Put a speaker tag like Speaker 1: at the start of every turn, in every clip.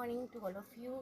Speaker 1: Morning to all of you.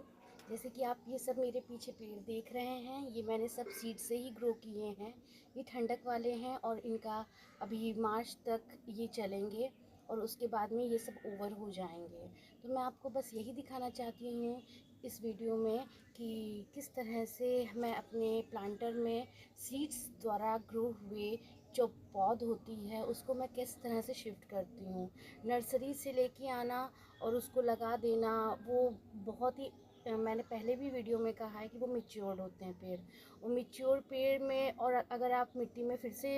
Speaker 1: जैसे कि आप ये सब मेरे पीछे पेड़ देख रहे हैं, ये मैंने सब सीड से ही ग्रो किए हैं। ये ठंडक वाले हैं और इनका अभी मार्च तक ये चलेंगे और उसके बाद में ये सब ओवर हो जाएंगे। तो मैं आपको बस यही दिखाना चाहती हूँ इस वीडियो में कि किस तरह से मैं अपने प्लांटर में सीड्स द्वारा ग्रो हुए जो पौध होती है उसको मैं किस तरह से शिफ्ट करती हूँ। नर्सरी से लेके आना और उसको लगा देना वो बहुत ही मैंने पहले भी वीडियो में कहा है कि वो मैच्योर्ड होते हैं पेड़। वो मैच्योर पेड़ में और अगर आप मिट्टी में फिर से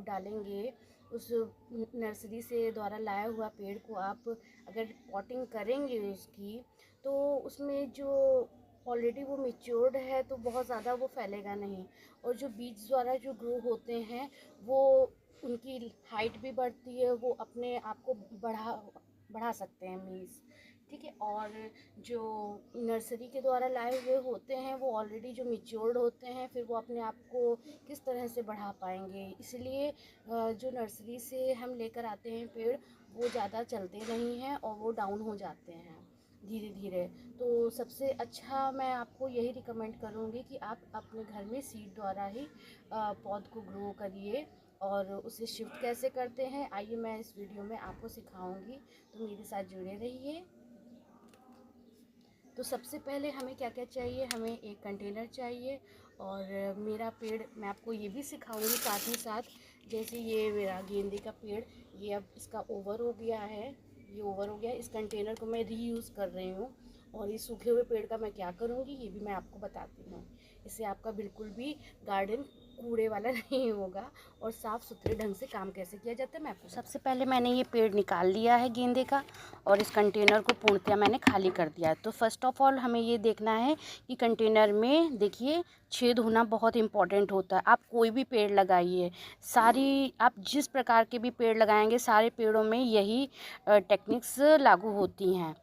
Speaker 1: डालेंगे उस नर्सरी से द्वारा लाया हुआ पेड़ को, आप अगर पॉटिंग करेंगे उसकी, तो उसमें जो ऑलरेडी वो मैच्योर्ड है तो बहुत ज़्यादा वो फैलेगा नहीं। और जो बीज द्वारा जो ग्रो होते हैं वो उनकी हाइट भी बढ़ती है, वो अपने आप को बढ़ा सकते हैं मीन्स, ठीक है। और जो नर्सरी के द्वारा लाए हुए होते हैं वो ऑलरेडी जो मैच्योर्ड होते हैं, फिर वो अपने आप को किस तरह से बढ़ा पाएंगे। इसलिए जो नर्सरी से हम लेकर आते हैं पेड़ वो ज़्यादा चलते नहीं हैं और वो डाउन हो जाते हैं धीरे धीरे। तो सबसे अच्छा मैं आपको यही रिकमेंड करूँगी कि आप अपने घर में सीड द्वारा ही पौध को ग्रो करिए। और उसे शिफ्ट कैसे करते हैं आइए मैं इस वीडियो में आपको सिखाऊंगी, तो मेरे साथ जुड़े रहिए। तो सबसे पहले हमें क्या क्या चाहिए, हमें एक कंटेनर चाहिए और मेरा पेड़ मैं आपको ये भी सिखाऊंगी साथ ही साथ। जैसे ये मेरा गेंदे का पेड़, ये अब इसका ओवर हो गया है, ये ओवर हो गया है। इस कंटेनर को मैं रीयूज़ कर रही हूँ और इस सूखे हुए पेड़ का मैं क्या करूँगी ये भी मैं आपको बताती हूँ। इससे आपका बिल्कुल भी गार्डन कूड़े वाला नहीं होगा और साफ़ सुथरे ढंग से काम कैसे किया जाता है मैं आपको। सबसे पहले मैंने ये पेड़ निकाल लिया है गेंदे का और इस कंटेनर को पूर्णतया मैंने खाली कर दिया है। तो फर्स्ट ऑफ ऑल हमें ये देखना है कि कंटेनर में देखिए छेद होना बहुत इम्पॉर्टेंट होता है। आप कोई भी पेड़ लगाइए, आप जिस प्रकार के भी पेड़ लगाएंगे सारे पेड़ों में यही टेक्निक्स लागू होती हैं।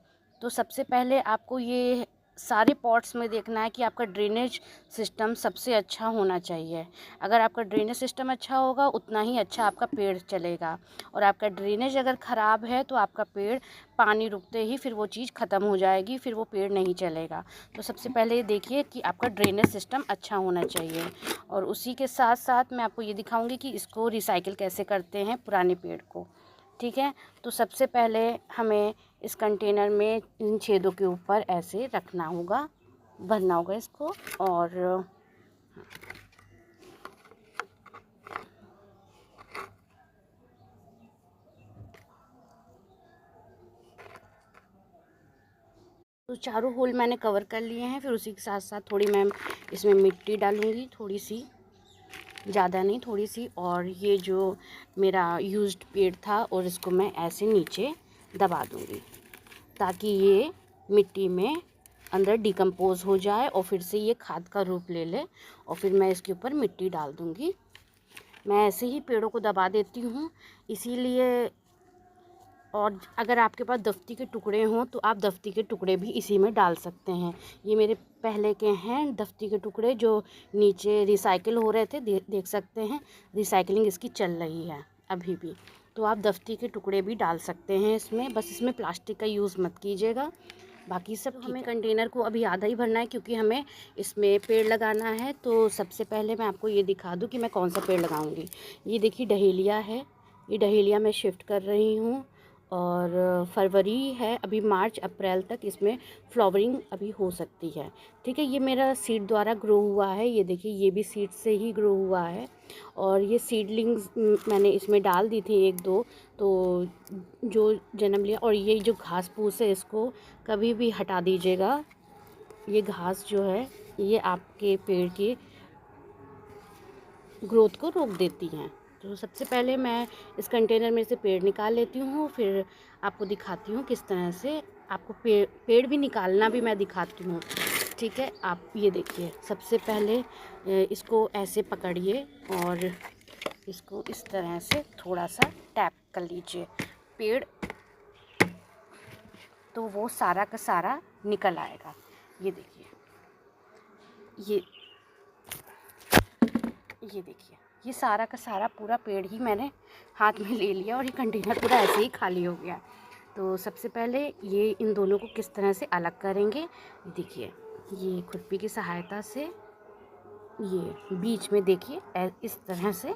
Speaker 1: तो सबसे पहले आपको ये सारे पॉट्स में देखना है कि आपका ड्रेनेज सिस्टम सबसे अच्छा होना चाहिए। अगर आपका ड्रेनेज सिस्टम अच्छा होगा उतना ही अच्छा आपका पेड़ चलेगा। और आपका ड्रेनेज अगर ख़राब है तो आपका पेड़ पानी रुकते ही फिर वो चीज़ ख़त्म हो जाएगी, फिर वो पेड़ नहीं चलेगा। तो सबसे पहले ये देखिए कि आपका ड्रेनेज सिस्टम अच्छा होना चाहिए। और उसी के साथ साथ मैं आपको ये दिखाऊंगी कि इसको रिसाइकिल कैसे करते हैं पुराने पेड़ को, ठीक है। तो सबसे पहले हमें इस कंटेनर में इन छेदों के ऊपर ऐसे रखना होगा, भरना होगा इसको। और तो चारों होल मैंने कवर कर लिए हैं। फिर उसी के साथ साथ थोड़ी मैं इसमें मिट्टी डालूँगी, थोड़ी सी, ज़्यादा नहीं, थोड़ी सी। और ये जो मेरा यूज्ड पेड़ था और इसको मैं ऐसे नीचे दबा दूँगी ताकि ये मिट्टी में अंदर डिकम्पोज हो जाए और फिर से ये खाद का रूप ले ले। और फिर मैं इसके ऊपर मिट्टी डाल दूँगी। मैं ऐसे ही पेड़ों को दबा देती हूँ इसीलिए। और अगर आपके पास दफ्ती के टुकड़े हों तो आप दफ्ती के टुकड़े भी इसी में डाल सकते हैं। ये मेरे पहले के हैं दफ्ती के टुकड़े जो नीचे रिसाइकिल हो रहे थे, देख सकते हैं रिसाइकलिंग इसकी चल रही है अभी भी। तो आप दफ्ती के टुकड़े भी डाल सकते हैं इसमें, बस इसमें प्लास्टिक का यूज़ मत कीजिएगा, बाकी सब ठीक है। हमें कंटेनर को अभी आधा ही भरना है क्योंकि हमें इसमें पेड़ लगाना है। तो सबसे पहले मैं आपको ये दिखा दूँ कि मैं कौन सा पेड़ लगाऊंगी। ये देखिए डहेलिया है, ये डहेलिया मैं शिफ्ट कर रही हूँ। और फरवरी है, अभी मार्च अप्रैल तक इसमें फ्लावरिंग अभी हो सकती है, ठीक है। ये मेरा सीड द्वारा ग्रो हुआ है, ये देखिए ये भी सीड से ही ग्रो हुआ है। और ये सीडलिंग्स मैंने इसमें डाल दी थी एक दो, तो जो जन्म लिया। और ये जो घास फूस है इसको कभी भी हटा दीजिएगा, ये घास जो है ये आपके पेड़ की ग्रोथ को रोक देती हैं। तो सबसे पहले मैं इस कंटेनर में से पेड़ निकाल लेती हूँ, फिर आपको दिखाती हूँ किस तरह से आपको पेड़ भी निकालना भी मैं दिखाती हूँ, ठीक है। आप ये देखिए सबसे पहले इसको ऐसे पकड़िए और इसको इस तरह से थोड़ा सा टैप कर लीजिए पेड़, तो वो सारा का सारा निकल आएगा। ये देखिए ये देखिए ये सारा का सारा पूरा पेड़ ही मैंने हाथ में ले लिया और ये कंटेनर पूरा ऐसे ही खाली हो गया। तो सबसे पहले ये इन दोनों को किस तरह से अलग करेंगे, देखिए ये खुरपी की सहायता से ये बीच में देखिए इस तरह से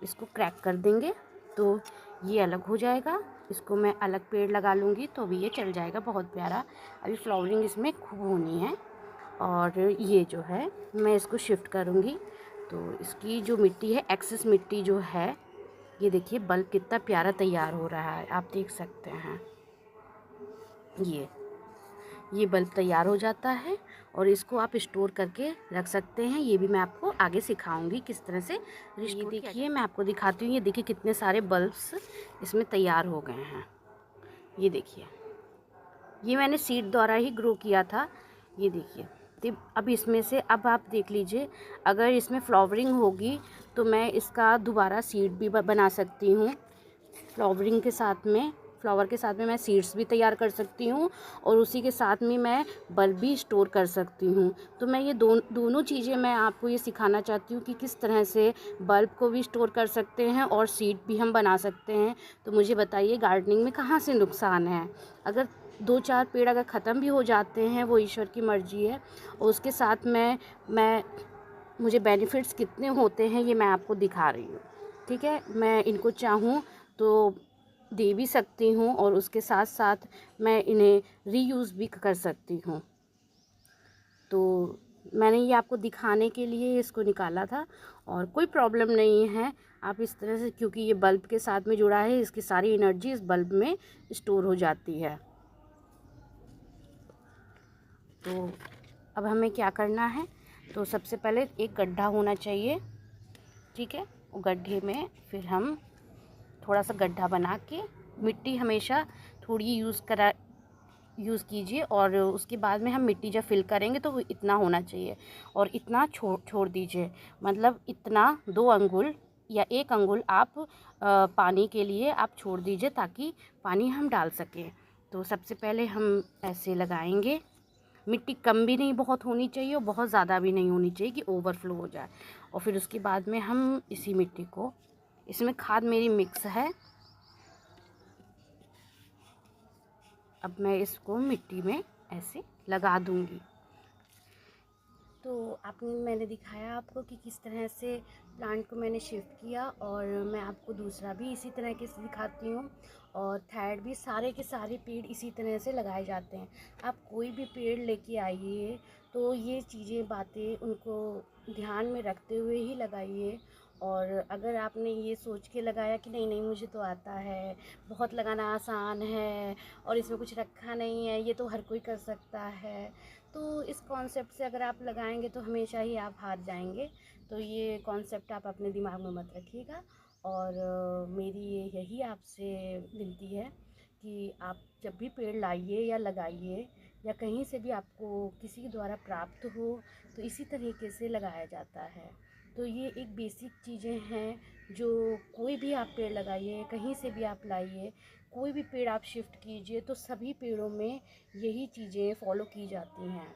Speaker 1: इसको क्रैक कर देंगे तो ये अलग हो जाएगा। इसको मैं अलग पेड़ लगा लूँगी तो भी ये चल जाएगा, बहुत प्यारा। अभी फ्लावरिंग इसमें खूब होनी है। और ये जो है मैं इसको शिफ्ट करूँगी तो इसकी जो मिट्टी है, एक्सेस मिट्टी जो है, ये देखिए बल्ब कितना प्यारा तैयार हो रहा है, आप देख सकते हैं। ये बल्ब तैयार हो जाता है और इसको आप स्टोर करके रख सकते हैं। ये भी मैं आपको आगे सिखाऊंगी किस तरह से। ये देखिए मैं आपको दिखाती हूँ, ये देखिए कितने सारे बल्ब्स इसमें तैयार हो गए हैं। ये देखिए, ये मैंने सीड द्वारा ही ग्रो किया था। ये देखिए, तो अब इसमें से अब आप देख लीजिए, अगर इसमें फ्लावरिंग होगी तो मैं इसका दोबारा सीड भी बना सकती हूँ। फ्लावर के साथ में मैं सीड्स भी तैयार कर सकती हूँ और उसी के साथ में मैं बल्ब भी स्टोर कर सकती हूँ। तो मैं ये दोनों चीज़ें मैं आपको ये सिखाना चाहती हूँ कि किस तरह से बल्ब को भी स्टोर कर सकते हैं और सीड भी हम बना सकते हैं। तो मुझे बताइए, गार्डनिंग में कहाँ से नुकसान है? अगर 2-4 पेड़ अगर ख़त्म भी हो जाते हैं, वो ईश्वर की मर्ज़ी है। और उसके साथ मैं मुझे बेनिफिट्स कितने होते हैं ये मैं आपको दिखा रही हूँ, ठीक है। मैं इनको चाहूँ तो दे भी सकती हूँ और उसके साथ साथ मैं इन्हें रीयूज़ भी कर सकती हूँ। तो मैंने ये आपको दिखाने के लिए इसको निकाला था और कोई प्रॉब्लम नहीं है। आप इस तरह से, क्योंकि ये बल्ब के साथ में जुड़ा है, इसकी सारी एनर्जी इस बल्ब में स्टोर हो जाती है। तो अब हमें क्या करना है, तो सबसे पहले एक गड्ढा होना चाहिए, ठीक है। वो गड्ढे में फिर हम थोड़ा सा गड्ढा बना के, मिट्टी हमेशा थोड़ी यूज़ कीजिए और उसके बाद में हम मिट्टी जब फिल करेंगे तो वो इतना होना चाहिए और इतना छोड़ दीजिए। मतलब इतना 2 अंगुल या 1 अंगुल आप पानी के लिए आप छोड़ दीजिए ताकि पानी हम डाल सकें। तो सबसे पहले हम ऐसे लगाएंगे। मिट्टी कम भी नहीं बहुत होनी चाहिए और बहुत ज़्यादा भी नहीं होनी चाहिए कि ओवरफ्लो हो जाए। और फिर उसके बाद में हम इसी मिट्टी को, इसमें खाद मेरी मिक्स है। अब मैं इसको मिट्टी में ऐसे लगा दूंगी। तो मैंने दिखाया आपको कि किस तरह से प्लांट को मैंने शिफ्ट किया और मैं आपको दूसरा भी इसी तरह के दिखाती हूँ। और थर्ड भी, सारे के सारे पेड़ इसी तरह से लगाए जाते हैं। आप कोई भी पेड़ लेके आइए तो ये चीज़ें बातें उनको ध्यान में रखते हुए ही लगाइए। और अगर आपने ये सोच के लगाया कि नहीं नहीं मुझे तो आता है, बहुत लगाना आसान है और इसमें कुछ रखा नहीं है, ये तो हर कोई कर सकता है, तो इस कॉन्सेप्ट से अगर आप लगाएंगे तो हमेशा ही आप हार जाएंगे। तो ये कॉन्सेप्ट आप अपने दिमाग में मत रखिएगा। और मेरी यही आपसे विनती है कि आप जब भी पेड़ लाइए या लगाइए या कहीं से भी आपको किसी के द्वारा प्राप्त हो तो इसी तरीके से लगाया जाता है। तो ये एक बेसिक चीज़ें हैं जो कोई भी आप पेड़ लगाइए, कहीं से भी आप लाइए, कोई भी पेड़ आप शिफ्ट कीजिए तो सभी पेड़ों में यही चीज़ें फॉलो की जाती हैं।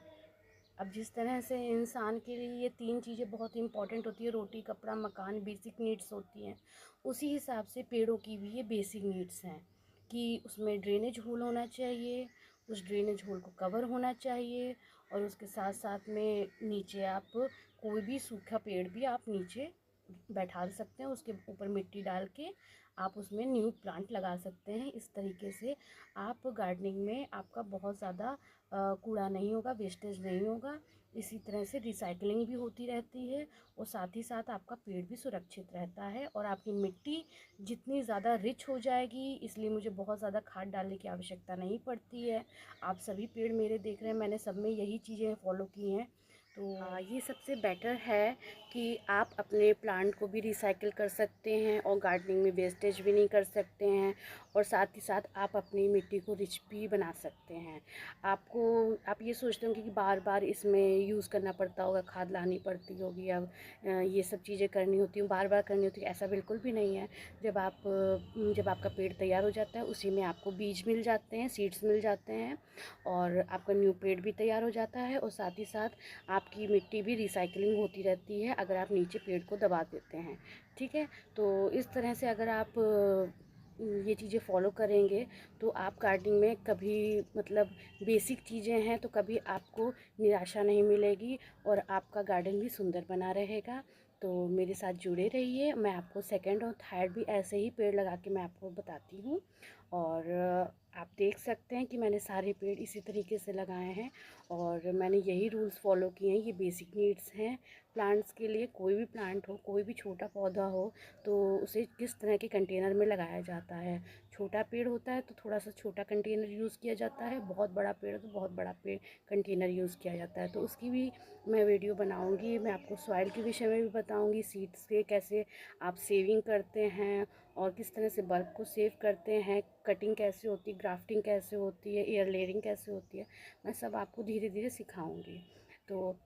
Speaker 1: अब जिस तरह से इंसान के लिए ये 3 चीज़ें बहुत इंपॉर्टेंट होती है, रोटी, कपड़ा, मकान, बेसिक नीड्स होती हैं, उसी हिसाब से पेड़ों की भी ये बेसिक नीड्स हैं कि उसमें ड्रेनेज होल होना चाहिए, उस ड्रेनेज होल को कवर होना चाहिए और उसके साथ साथ में नीचे आप कोई भी सूखा पेड़ भी आप नीचे बैठा सकते हैं, उसके ऊपर मिट्टी डाल के आप उसमें न्यू प्लांट लगा सकते हैं। इस तरीके से आप गार्डनिंग में आपका बहुत ज़्यादा कूड़ा नहीं होगा, वेस्टेज नहीं होगा। इसी तरह से रिसाइकलिंग भी होती रहती है और साथ ही साथ आपका पेड़ भी सुरक्षित रहता है और आपकी मिट्टी जितनी ज़्यादा रिच हो जाएगी, इसलिए मुझे बहुत ज़्यादा खाद डालने की आवश्यकता नहीं पड़ती है। आप सभी पेड़ मेरे देख रहे हैं, मैंने सब में यही चीज़ें फॉलो की हैं। तो ये सबसे बेटर है कि आप अपने प्लांट को भी रिसाइकिल कर सकते हैं और गार्डनिंग में वेस्टेज भी नहीं कर सकते हैं और साथ ही साथ आप अपनी मिट्टी को रिच भी बना सकते हैं। आप ये सोचते होंगे कि बार बार इसमें यूज़ करना पड़ता होगा, खाद लानी पड़ती होगी, अब ये सब चीज़ें करनी होती हैं, बार बार करनी होती है, ऐसा बिल्कुल भी नहीं है। जब आपका पेड़ तैयार हो जाता है उसी में आपको बीज मिल जाते हैं, सीड्स मिल जाते हैं और आपका न्यू पेड़ भी तैयार हो जाता है और साथ ही साथ आपकी मिट्टी भी रिसाइकलिंग होती रहती है अगर आप नीचे पेड़ को दबा देते हैं, ठीक है। तो इस तरह से अगर आप ये चीज़ें फॉलो करेंगे तो आप गार्डनिंग में कभी मतलब बेसिक चीज़ें हैं तो कभी आपको निराशा नहीं मिलेगी और आपका गार्डन भी सुंदर बना रहेगा। तो मेरे साथ जुड़े रहिए, मैं आपको सेकंड और थर्ड भी ऐसे ही पेड़ लगा के मैं आपको बताती हूँ। और आप देख सकते हैं कि मैंने सारे पेड़ इसी तरीके से लगाए हैं और मैंने यही रूल्स फॉलो किए हैं। ये बेसिक नीड्स हैं प्लांट्स के लिए। कोई भी प्लांट हो, कोई भी छोटा पौधा हो तो उसे किस तरह के कंटेनर में लगाया जाता है। छोटा पेड़ होता है तो थोड़ा सा छोटा कंटेनर यूज़ किया जाता है, बहुत बड़ा पेड़ तो बहुत बड़ा पेड़ कंटेनर यूज़ किया जाता है। तो उसकी भी मैं वीडियो बनाऊंगी। मैं आपको सॉइल के विषय में भी बताऊंगी, सीड्स के कैसे आप सेविंग करते हैं और किस तरह से बल्ब को सेव करते हैं, कटिंग कैसे होती है, ग्राफ्टिंग कैसे होती है, एयर लेयरिंग कैसे होती है, मैं सब आपको धीरे धीरे सिखाऊंगी। तो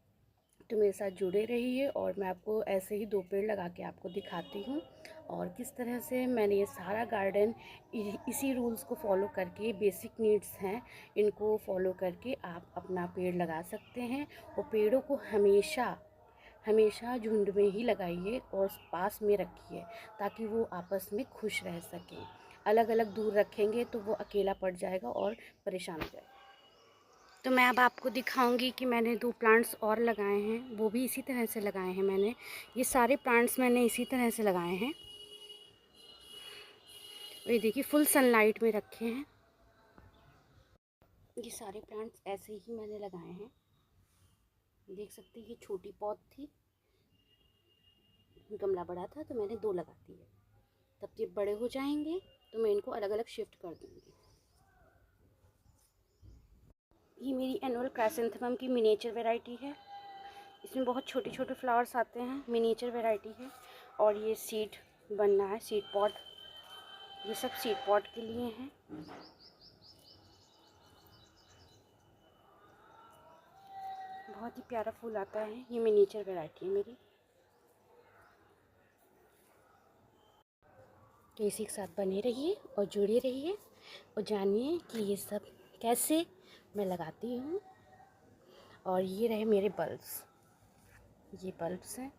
Speaker 1: मेरे साथ जुड़े रहिए और मैं आपको ऐसे ही 2 पेड़ लगा के आपको दिखाती हूँ और किस तरह से मैंने ये सारा गार्डन इसी रूल्स को फॉलो करके, बेसिक नीड्स हैं इनको फॉलो करके आप अपना पेड़ लगा सकते हैं। और पेड़ों को हमेशा हमेशा झुंड में ही लगाइए और पास में रखिए ताकि वो आपस में खुश रह सकें। अलग अलग दूर रखेंगे तो वो अकेला पड़ जाएगा और परेशान हो जाएगा। तो मैं अब आपको दिखाऊंगी कि मैंने 2 प्लांट्स और लगाए हैं, वो भी इसी तरह से लगाए हैं मैंने। ये सारे प्लांट्स मैंने इसी तरह से लगाए हैं। ये देखिए फुल सनलाइट में रखे हैं। ये सारे प्लांट्स ऐसे ही मैंने लगाए हैं। देख सकते हैं ये छोटी पॉट थी, गमला बड़ा था तो मैंने 2 लगा दिए। तब ये बड़े हो जाएंगे तो मैं इनको अलग अलग शिफ्ट कर दूँगी। ये मेरी एनुअल क्राइसेंथेमम की मिनिएचर वैरायटी है। इसमें बहुत छोटे छोटे फ्लावर्स आते हैं, मिनिएचर वैरायटी है। और ये सीड बनना है, सीड पॉट, ये सब सीड पॉट के लिए हैं। बहुत ही प्यारा फूल आता है, ये मिनिएचर वैरायटी है मेरी। तो इसी के साथ बने रहिए और जुड़े रहिए और जानिए कि ये सब कैसे मैं लगाती हूँ। और ये रहे मेरे बल्ब्स, ये बल्ब्स हैं।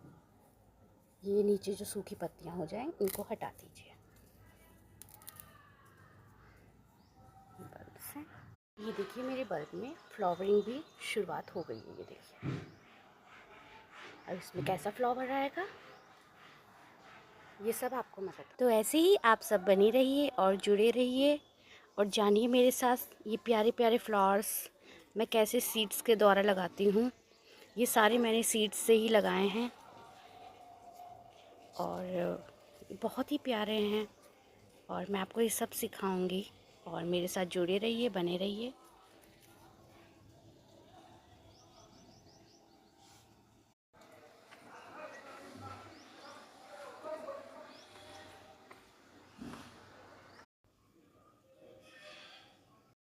Speaker 1: ये नीचे जो सूखी पत्तियाँ हो जाएं इनको हटा दीजिए। बल्ब्स हैं। ये देखिए मेरे बल्ब में फ्लावरिंग भी शुरुआत हो गई है, ये देखिए। अब इसमें कैसा फ्लावर आएगा ये सब आपको मैं बता। तो ऐसे ही आप सब बने रहिए और जुड़े रहिए और जानिए मेरे साथ ये प्यारे प्यारे फ्लावर्स मैं कैसे सीड्स के द्वारा लगाती हूँ। ये सारे मैंने सीड्स से ही लगाए हैं और बहुत ही प्यारे हैं और मैं आपको ये सब सिखाऊंगी। और मेरे साथ जुड़े रहिए, बने रहिए।